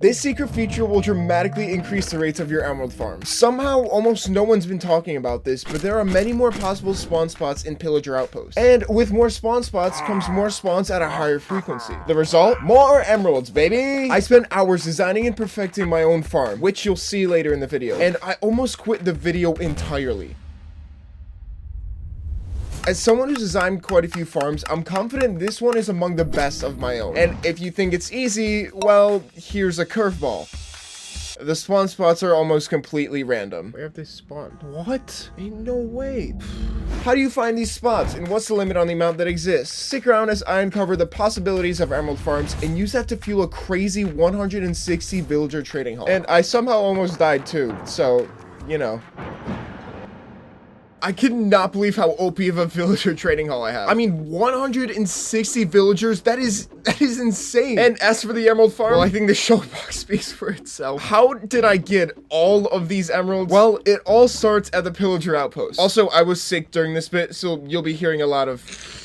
This secret feature will dramatically increase the rates of your emerald farm. Somehow, almost no one's been talking about this, but there are many more possible spawn spots in Pillager Outpost. And with more spawn spots comes more spawns at a higher frequency. The result? More emeralds, baby! I spent hours designing and perfecting my own farm, which you'll see later in the video. And I almost quit the video entirely. As someone who's designed quite a few farms, I'm confident this one is among the best of my own. And if you think it's easy, well, here's a curveball. The spawn spots are almost completely random. Where have they spawned? What? Ain't no way. How do you find these spots, and what's the limit on the amount that exists? Stick around as I uncover the possibilities of emerald farms and use that to fuel a crazy 160 villager trading hall. And I somehow almost died too, so, you know. I cannot believe how OP of a villager trading hall I have. I mean, 160 villagers, that is insane. And as for the emerald farm, well, I think the show box speaks for itself. How did I get all of these emeralds? Well, it all starts at the Pillager Outpost. Also, I was sick during this bit, so you'll be hearing a lot of...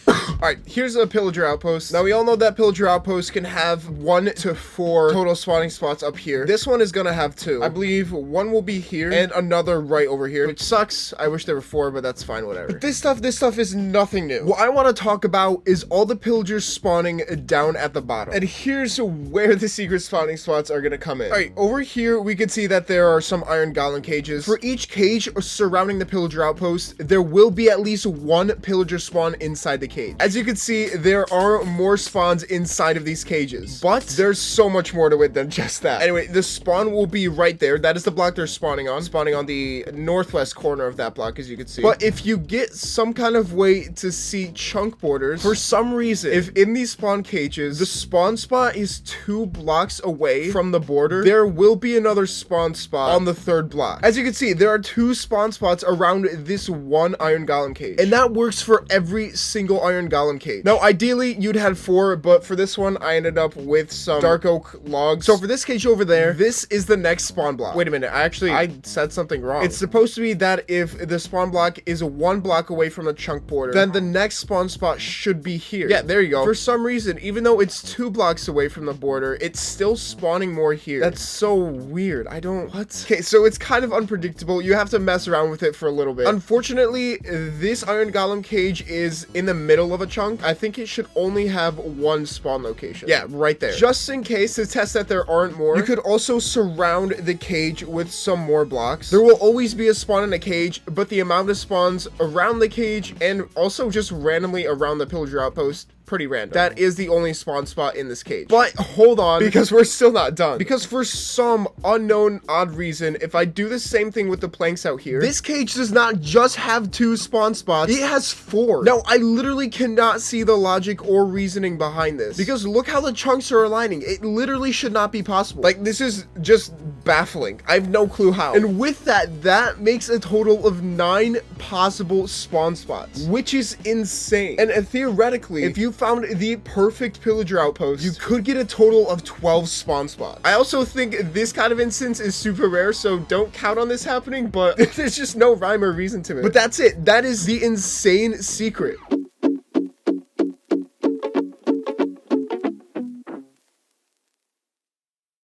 Alright, here's a Pillager Outpost. Now, we all know that Pillager Outpost can have 1 to 4 total spawning spots up here. This one is gonna have 2. I believe one will be here and another right over here, which sucks. I wish there were 4, but that's fine, whatever. But this stuff is nothing new. What I want to talk about is all the pillagers spawning down at the bottom. And here's where the secret spawning spots are gonna come in. Alright, over here, we can see that there are some iron golem cages. For each cage surrounding the Pillager Outpost, there will be at least 1 pillager spawn inside the cage. As you can see, there are more spawns inside of these cages, but there's so much more to it than just that. Anyway, the spawn will be right there. That is the block they're spawning on the northwest corner of that block, as you can see. But if you get some kind of way to see chunk borders, for some reason, if in these spawn cages, the spawn spot is 2 blocks away from the border, there will be another spawn spot on the 3rd block. As you can see, there are 2 spawn spots around this 1 iron golem cage, and that works for every single iron golem cage. Now, ideally, you'd had 4, but for this one, I ended up with some dark oak logs. So for this cage over there, this is the next spawn block. Wait a minute, I said something wrong. It's supposed to be that if the spawn block is 1 block away from the chunk border, then the next spawn spot should be here. Yeah, there you go. For some reason, even though it's 2 blocks away from the border, it's still spawning more here. That's so weird. What? Okay, so it's kind of unpredictable. You have to mess around with it for a little bit. Unfortunately, this iron golem cage is in the middle of a chunk. I think it should only have 1 spawn location. Yeah, right there. Just in case, to test that there aren't more, you could also surround the cage with some more blocks. There will always be a spawn in a cage, but the amount of spawns around the cage and also just randomly around the Pillager Outpost, pretty random. That is the only spawn spot in this cage. But hold on, because we're still not done. Because for some unknown odd reason, if I do the same thing with the planks out here, this cage does not just have 2 spawn spots, it has 4. Now, I literally cannot see the logic or reasoning behind this, because look how the chunks are aligning. It literally should not be possible. Like, this is just baffling. I have no clue how. And with that makes a total of 9 possible spawn spots, which is insane. And theoretically, if you found the perfect Pillager Outpost, you could get a total of 12 spawn spots. I also think this kind of instance is super rare, so don't count on this happening, but there's just no rhyme or reason to it. But that's it. That is the insane secret.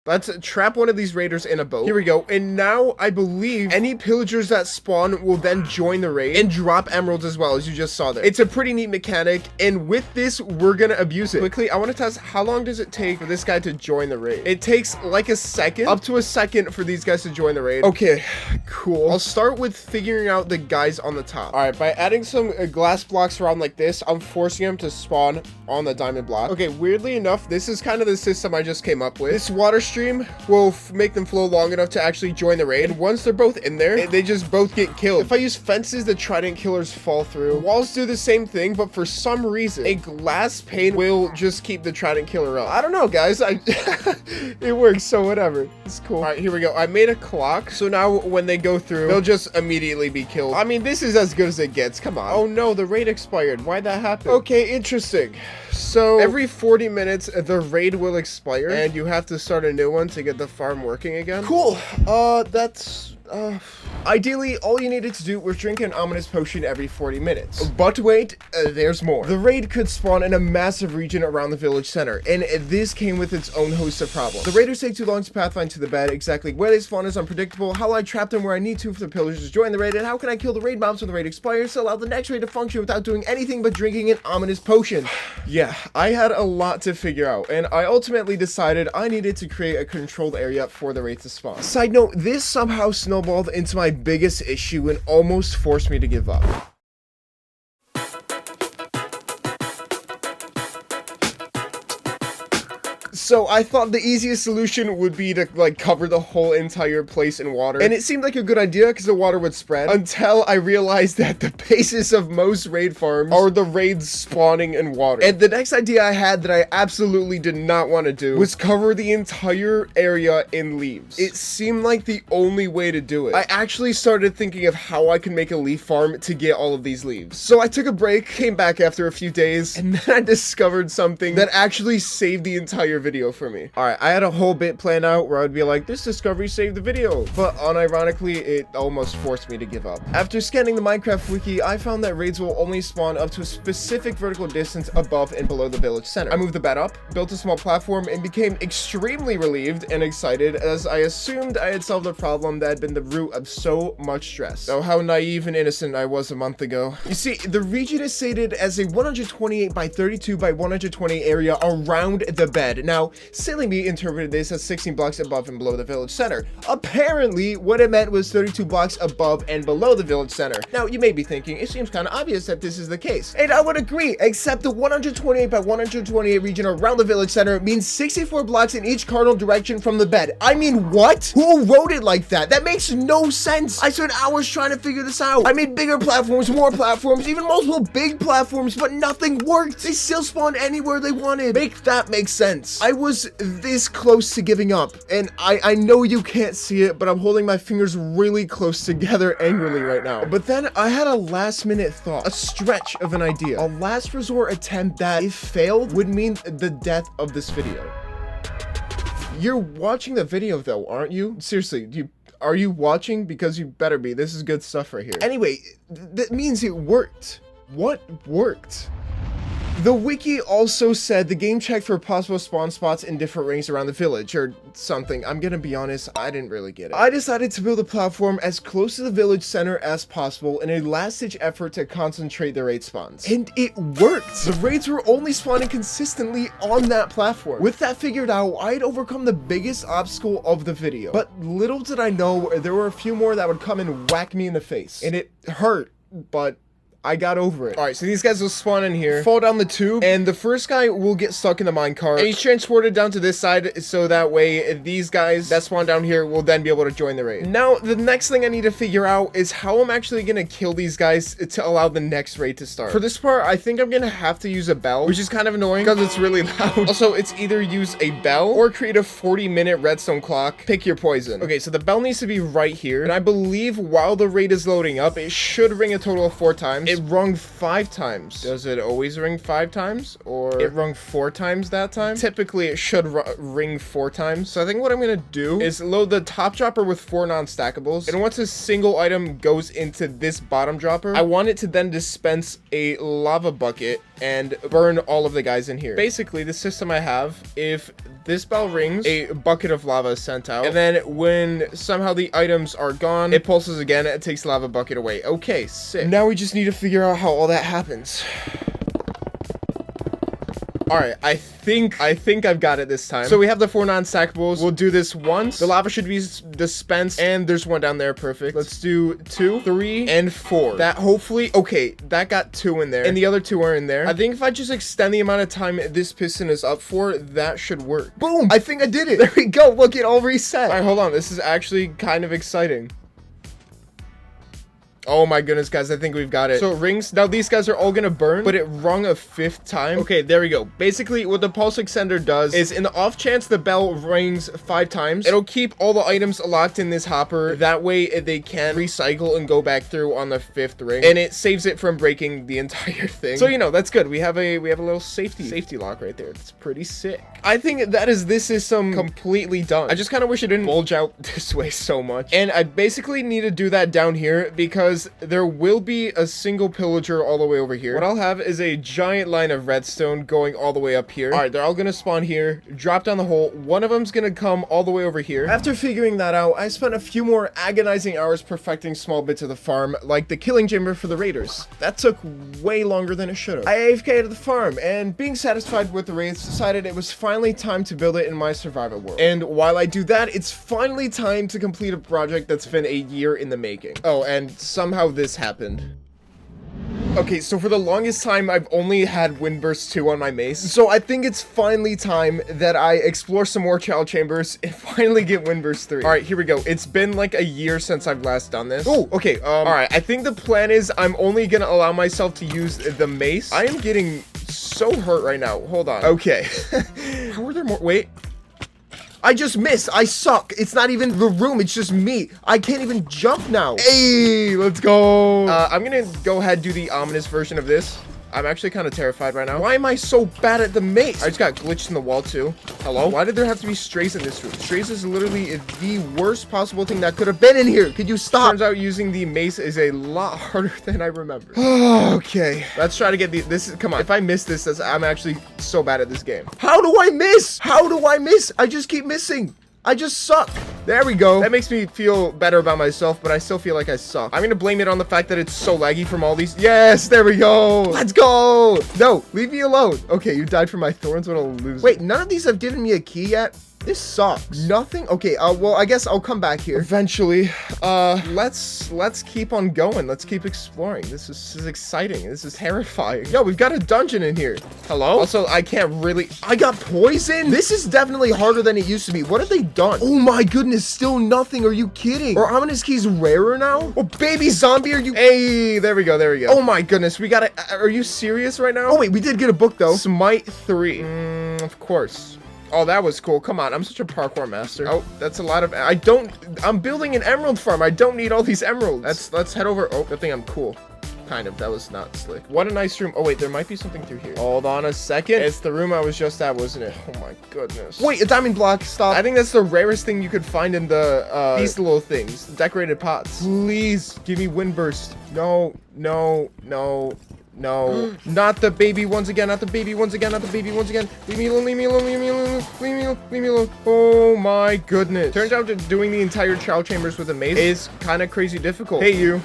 Let's trap one of these raiders in a boat. Here we go. And now I believe any pillagers that spawn will then join the raid and drop emeralds as well, as you just saw there. It's a pretty neat mechanic, and with this, we're gonna abuse it. Quickly, I want to test how long does it take for this guy to join the raid. It takes like a second, up to a second for these guys to join the raid. Okay, cool. I'll start with figuring out the guys on the top. All right, by adding some glass blocks around like this, I'm forcing them to spawn on the diamond block. Okay, weirdly enough, this is kind of the system I just came up with. This water stream will make them flow long enough to actually join the raid. And once they're both in there, they just both get killed. If I use fences, the trident killers fall through. Walls do the same thing, but for some reason, a glass pane will just keep the trident killer up. I don't know, guys. It works, so whatever. It's cool. All right, here we go. I made a clock, so now when they go through, they'll just immediately be killed. I mean, this is as good as it gets. Come on. Oh no, the raid expired. Why'd that happen? Okay, interesting. So every 40 minutes, the raid will expire, and you have to start a new one to get the farm working again. Cool. Ideally, all you needed to do was drink an ominous potion every 40 minutes. But wait, there's more. The raid could spawn in a massive region around the village center, and this came with its own host of problems. The raiders take too long to pathfind to the bed, exactly where they spawn is unpredictable, how I trap them where I need to for the pillagers to join the raid, and how can I kill the raid mobs when the raid expires to allow the next raid to function without doing anything but drinking an ominous potion. Yeah, I had a lot to figure out, and I ultimately decided I needed to create a controlled area for the raid to spawn. Side note, this somehow snowballed into my biggest issue and almost forced me to give up. So I thought the easiest solution would be to like cover the whole entire place in water. And it seemed like a good idea because the water would spread, until I realized that the basis of most raid farms are the raids spawning in water. And the next idea I had that I absolutely did not want to do was cover the entire area in leaves. It seemed like the only way to do it. I actually started thinking of how I could make a leaf farm to get all of these leaves. So I took a break, came back after a few days, and then I discovered something that actually saved the entire video for me. Alright, I had a whole bit planned out where I'd be like, this discovery saved the video, but unironically, it almost forced me to give up. After scanning the Minecraft wiki, I found that raids will only spawn up to a specific vertical distance above and below the village center. I moved the bed up, built a small platform, and became extremely relieved and excited as I assumed I had solved a problem that had been the root of so much stress. Oh, how naive and innocent I was a month ago. You see, the region is stated as a 128 by 32 by 120 area around the bed. Now, silly me interpreted this as 16 blocks above and below the village center. Apparently, what it meant was 32 blocks above and below the village center. Now, you may be thinking, it seems kind of obvious that this is the case. And I would agree, except the 128 by 128 region around the village center means 64 blocks in each cardinal direction from the bed. I mean, what? Who wrote it like that? That makes no sense. I spent hours trying to figure this out. I made bigger platforms, more platforms, even multiple big platforms, but nothing worked. They still spawned anywhere they wanted. Make that make sense. I was this close to giving up, and I know you can't see it, but I'm holding my fingers really close together angrily right now. But then I had a last minute thought, a stretch of an idea, a last resort attempt that, if failed, would mean the death of this video. You're watching the video though, aren't you? Seriously, are you watching? Because you better be. This is good stuff right here. Anyway, that means it worked. What worked? The wiki also said the game checked for possible spawn spots in different rings around the village or something. I'm gonna be honest, I didn't really get it. I decided to build a platform as close to the village center as possible in a last-ditch effort to concentrate the raid spawns. And it worked! The raids were only spawning consistently on that platform. With that figured out, I had overcome the biggest obstacle of the video. But little did I know, there were a few more that would come and whack me in the face. And it hurt, but I got over it. Alright, so these guys will spawn in here, fall down the tube, and the first guy will get stuck in the minecart, and he's transported down to this side, so that way these guys that spawn down here will then be able to join the raid. Now, the next thing I need to figure out is how I'm actually gonna kill these guys to allow the next raid to start. For this part, I think I'm gonna have to use a bell, which is kind of annoying because it's really loud. Also, it's either use a bell or create a 40-minute redstone clock. Pick your poison. Okay, so the bell needs to be right here, and I believe while the raid is loading up, it should ring a total of 4 times. It rung 5 times. Does it always ring 5 times? Or it rung 4 times that time? Typically, it should ring 4 times. So I think what I'm gonna do is load the top dropper with 4 non-stackables. And once a single item goes into this bottom dropper, I want it to then dispense a lava bucket and burn all of the guys in here. Basically, the system I have, if this bell rings, a bucket of lava is sent out, and then when somehow the items are gone, it pulses again, it takes the lava bucket away. Okay, sick. Now we just need to figure out how all that happens. Alright, I think I've got it this time. So we have the 4 non-stackables. We'll do this once. The lava should be dispensed, and there's one down there. Perfect. Let's do 2, 3, and 4. That hopefully, okay, that got 2 in there, and the other 2 are in there. I think if I just extend the amount of time this piston is up for, that should work. Boom! I think I did it. There we go. Look, it all reset. Alright, hold on. This is actually kind of exciting. Oh my goodness, guys, I think we've got it. So it rings. Now these guys are all gonna burn, but it rung a 5th time. Okay, there we go. Basically, what the pulse extender does is in the off chance the bell rings 5 times, it'll keep all the items locked in this hopper. That way they can recycle and go back through on the 5th ring, and it saves it from breaking the entire thing. So, you know, that's good. We have a little safety lock right there. It's pretty sick. I think this system completely done. I just kind of wish it didn't bulge out this way so much. And I basically need to do that down here because there will be a single pillager all the way over here. What I'll have is a giant line of redstone going all the way up here. All right, they're all gonna spawn here, drop down the hole. One of them's gonna come all the way over here. After figuring that out, I spent a few more agonizing hours perfecting small bits of the farm, like the killing chamber for the raiders. That took way longer than it should have. I AFK'd the farm, and being satisfied with the raids, decided it was finally time to build it in my survival world. And while I do that, it's finally time to complete a project that's been a year in the making. Oh, and somehow this happened. Okay, so for the longest time, I've only had Windburst 2 on my mace. So I think it's finally time that I explore some more child chambers and finally get Windburst 3. All right, here we go. It's been like a year since I've last done this. Oh, okay. All right, I think the plan is I'm only gonna allow myself to use the mace. I am getting so hurt right now. Hold on. Okay. How are there more? Wait. I just missed. I suck. It's not even the room. It's just me. I can't even jump now. Hey, let's go. I'm gonna go ahead and do the ominous version of this. I'm actually kind of terrified right now. Why am I so bad at the maze? I just got glitched in the wall too. Hello? Why did there have to be strays in this room? Strays is literally the worst possible thing that could have been in here. Could you stop? Turns out using the mace is a lot harder than I remember. Okay. Let's try to get come on. If I miss this, I'm actually so bad at this game. How do I miss? How do I miss? I just keep missing. I just suck. There we go. That makes me feel better about myself, but I still feel like I suck. I'm gonna blame it on the fact that it's so laggy from all these. Yes, there we go. Let's go. No, leave me alone. Okay, you died for my thorns. What a loser. Wait, none of these have given me a key yet. This sucks. Nothing? Okay, well, I guess I'll come back here eventually. Let's keep on going. Let's keep exploring. This is exciting. This is terrifying. Yo, we've got a dungeon in here. Hello? Also, I can't really... I got poisoned? This is definitely harder than it used to be. What have they done? Oh my goodness, still nothing. Are you kidding? Are ominous keys rarer now? Oh, baby zombie, are you... Hey, there we go, there we go. Oh my goodness, we got a... Are you serious right now? Oh wait, we did get a book though. Smite 3. Of course. Oh, that was cool. Come on, I'm such a parkour master. Oh, that's a lot of... I'm building an emerald farm. I don't need all these emeralds. Let's head over. Oh, good thing I'm cool. Kind of. That was not slick. What a nice room. Oh, wait, there might be something through here. Hold on a second. It's the room I was just at, wasn't it? Oh my goodness. Wait, a diamond block. Stop. I think that's the rarest thing you could find in the, these little things. Decorated pots. Please, give me Windburst. No, no, no. No, not the baby ones again, not the baby ones again, not the baby ones again. Leave me alone, leave me alone, leave me alone, leave me alone, leave me alone. Oh my goodness. Turns out that doing the entire child chambers with a maze is kind of crazy difficult. Hey, you.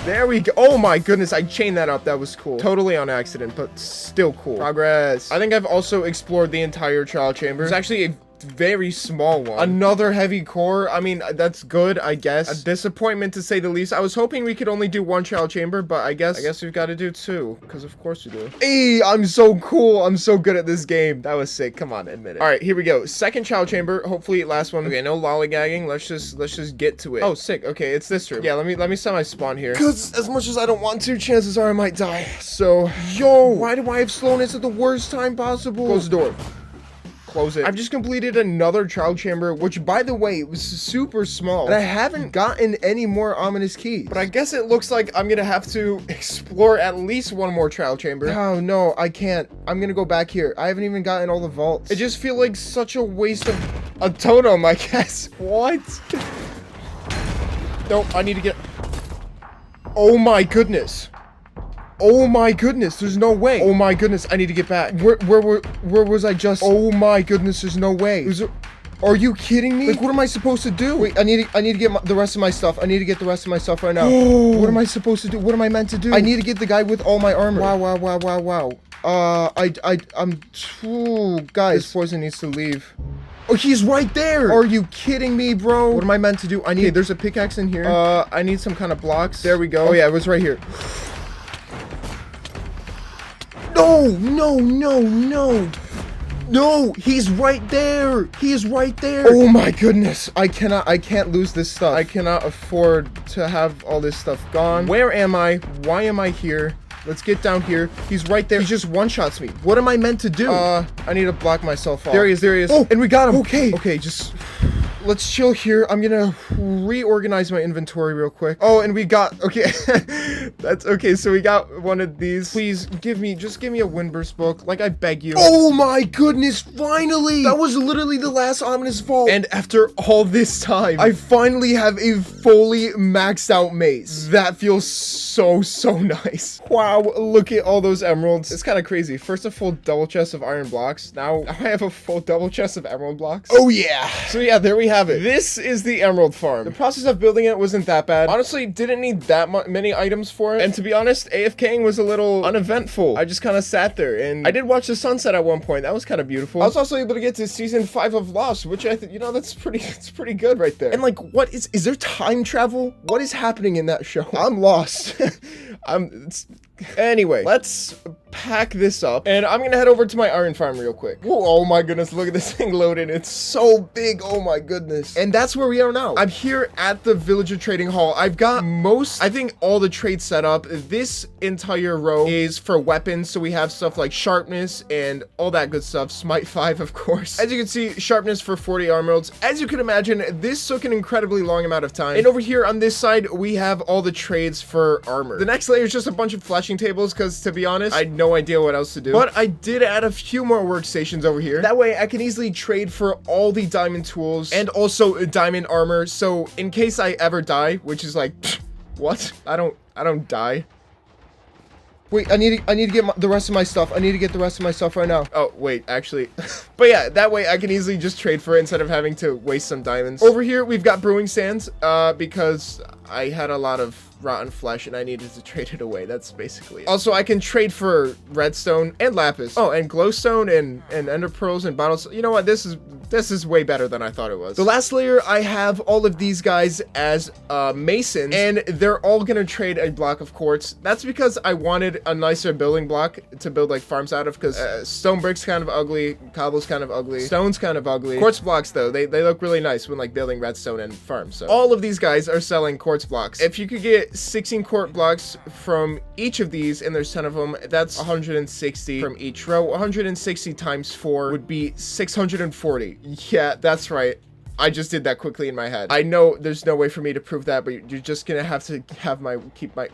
There we go. Oh my goodness, I chained that up. That was cool. Totally on accident, but still cool. Progress. I think I've also explored the entire child chamber. It's actually a very small one. Another heavy core. I mean, that's good, I guess. A disappointment to say the least. I was hoping we could only do one child chamber, but I guess we've got to do 2, because of course we do. Hey, I'm so cool. I'm so good at this game. That was sick. Come on, admit it. All right, here we go. Second child chamber. Hopefully last one. Okay, no lollygagging. Let's just get to it. Oh, sick. Okay, it's this room. Yeah, let me set my spawn here. Because as much as I don't want to, chances are I might die. So, yo, why do I have slowness at the worst time possible? Close the door. Close it. I've just completed another child chamber, which by the way, was super small. And I haven't gotten any more ominous keys. But I guess it looks like I'm gonna have to explore at least one more child chamber. Oh no, I can't. I'm gonna go back here. I haven't even gotten all the vaults. It just feels like such a waste of a totem, I guess. What? No, I need to get... Oh my goodness. Oh my goodness, there's no way. Oh my goodness, I need to get back. Where was I just? Oh my goodness, there's no way. Are you kidding me? Like, what am I supposed to do? Wait, I need to get the rest of my stuff. I need to get the rest of my stuff right now. What am I supposed to do? What am I meant to do? I need to get the guy with all my armor. Wow. Guys, this poison needs to leave. Oh, he's right there. Are you kidding me, bro? What am I meant to do? Okay, there's a pickaxe in here. I need some kind of blocks. There we go. Oh yeah, it was right here. No, he's right there. He is right there. Oh my goodness. I can't lose this stuff. I cannot afford to have all this stuff gone. Where am I? Why am I here? Let's get down here. He's right there. He just one-shots me. What am I meant to do? I need to block myself off. There he is. There he is. Oh, and we got him. Okay. Okay, just... Let's chill here. I'm gonna reorganize my inventory real quick. Oh, and we got, okay. That's okay. So we got one of these. Please just give me a Windburst book. Like, I beg you. Oh my goodness, finally. That was literally the last ominous vault. And after all this time, I finally have a fully maxed out maze. That feels so nice. Wow, look at all those emeralds. It's kind of crazy. First a full double chest of iron blocks. Now I have a full double chest of emerald blocks. Oh yeah. So yeah, there we have it. This is the emerald farm. The process of building it wasn't that bad. Honestly, didn't need that many items for it. And to be honest, AFKing was a little uneventful. I just kind of sat there and I did watch the sunset at one point. That was kind of beautiful. I was also able to get to season 5 of Lost, which I think, you know, it's pretty good right there. And like, what is there time travel? What is happening in that show? I'm lost. Anyway, let's pack this up and I'm gonna head over to my iron farm real quick. Whoa, oh my goodness, look at this thing loading. It's so big. Oh my goodness. And that's where we are now. I'm here at the villager trading hall. I've got I think all the trades set up. This entire row is for weapons. So we have stuff like sharpness and all that good stuff. Smite 5, of course. As you can see, sharpness for 40 emeralds. As you can imagine, this took an incredibly long amount of time. And over here on this side, we have all the trades for armor. The next layer is just a bunch of fleshing tables because, to be honest, I had no idea what else to do. But I did add a few more workstations over here. That way I can easily trade for all the diamond tools and also diamond armor. So in case I ever die, which is like, what? I don't die. Wait, I need to get the rest of my stuff. I need to get the rest of my stuff right now. Oh, wait, actually. But yeah, that way I can easily just trade for it instead of having to waste some diamonds. Over here, we've got brewing sands, because I had a lot of rotten flesh and I needed to trade it away. That's basically it. Also, I can trade for redstone and lapis. Oh, and glowstone and ender pearls and bottles. You know what? This is way better than I thought it was. The last layer, I have all of these guys as masons, and they're all gonna trade a block of quartz. That's because I wanted a nicer building block to build like farms out of, because stone bricks kind of ugly, cobble's kind of ugly, stone's kind of ugly. Quartz blocks though, they look really nice when like building redstone and farms. So all of these guys are selling quartz blocks. If you could get 16 quartz blocks from each of these, and there's 10 of them, that's 160 from each row. 160 times 4 would be 640. Yeah, that's right. I just did that quickly in my head. I know there's no way for me to prove that, but you're just gonna have to keep my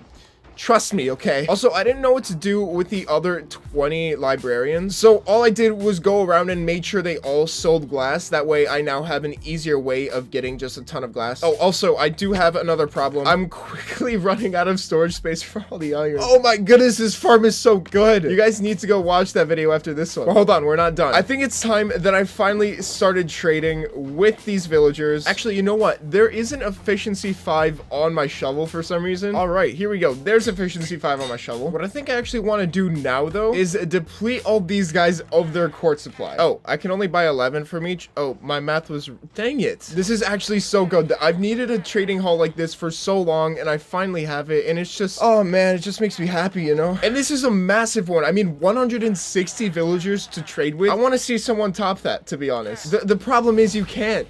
trust me, okay? Also, I didn't know what to do with the other 20 librarians, so all I did was go around and made sure they all sold glass. That way, I now have an easier way of getting just a ton of glass. Oh, also, I do have another problem. I'm quickly running out of storage space for all the iron. Oh my goodness, this farm is so good. You guys need to go watch that video after this one. Well, hold on, we're not done. I think it's time that I finally started trading with these villagers. Actually, you know what? There is an efficiency 5 on my shovel for some reason. All right, here we go. There's efficiency 5 on my shovel. What I think I actually want to do now though is deplete all these guys of their quartz supply. Oh, I can only buy 11 from each. Oh, my math was, dang it. This is actually so good. I've needed a trading hall like this for so long and I finally have it, and it's just, oh man, it just makes me happy, you know? And this is a massive one. I mean, 160 villagers to trade with. I want to see someone top that, to be honest. The problem is you can't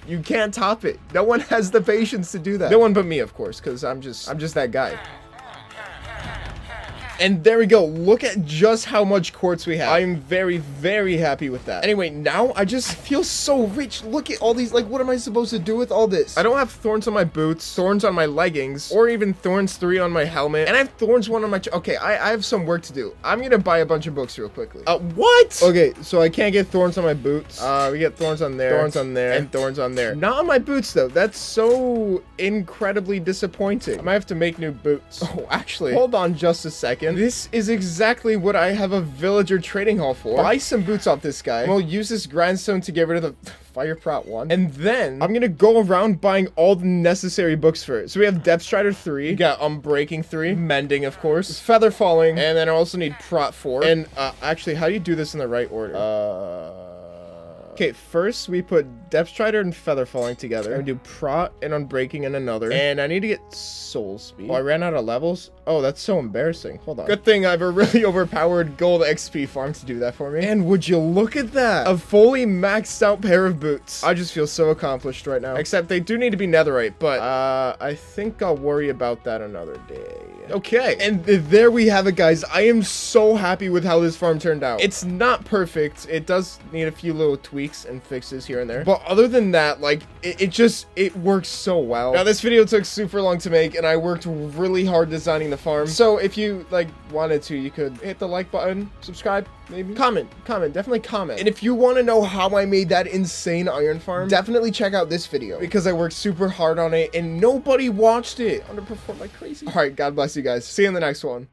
top it. No one has the patience to do that. No one but me, of course, because I'm just that guy. And there we go. Look at just how much quartz we have. I'm very, very happy with that. Anyway, now I just feel so rich. Look at all these, like, what am I supposed to do with all this? I don't have thorns on my boots, thorns on my leggings, or even thorns 3 on my helmet. And I have thorns 1 on my, okay, I have some work to do. I'm gonna buy a bunch of books real quickly. What? Okay, so I can't get thorns on my boots. We get thorns on there, and thorns on there. Not on my boots, though. That's so incredibly disappointing. I might have to make new boots. Oh, actually, hold on just a second. This is exactly what I have a villager trading hall for. Buy some boots off this guy. We'll use this grindstone to get rid of the fire prot 1. And then I'm gonna go around buying all the necessary books for it. So we have Depth Strider 3. We got Unbreaking 3. Mending, of course. Feather Falling. And then I also need Prot 4. And actually, how do you do this in the right order? Okay, first we put Depth Strider and Feather Falling together. And we do Prot and Unbreaking in another. And I need to get Soul Speed. Oh, I ran out of levels. Oh, that's so embarrassing. Hold on. Good thing I have a really overpowered gold XP farm to do that for me. And would you look at that? A fully maxed out pair of boots. I just feel so accomplished right now. Except they do need to be netherite, but I think I'll worry about that another day. Okay, and there we have it, guys. I am so happy with how this farm turned out. It's not perfect. It does need a few little tweaks and fixes here and there. But other than that, like, it works so well. Now, this video took super long to make, and I worked really hard designing the farm. So if you, like, wanted to, you could hit the like button, subscribe, maybe. Comment, definitely comment. And if you want to know how I made that insane iron farm, definitely check out this video, because I worked super hard on it, and nobody watched it. Underperformed like crazy. All right, God bless you guys. See you in the next one.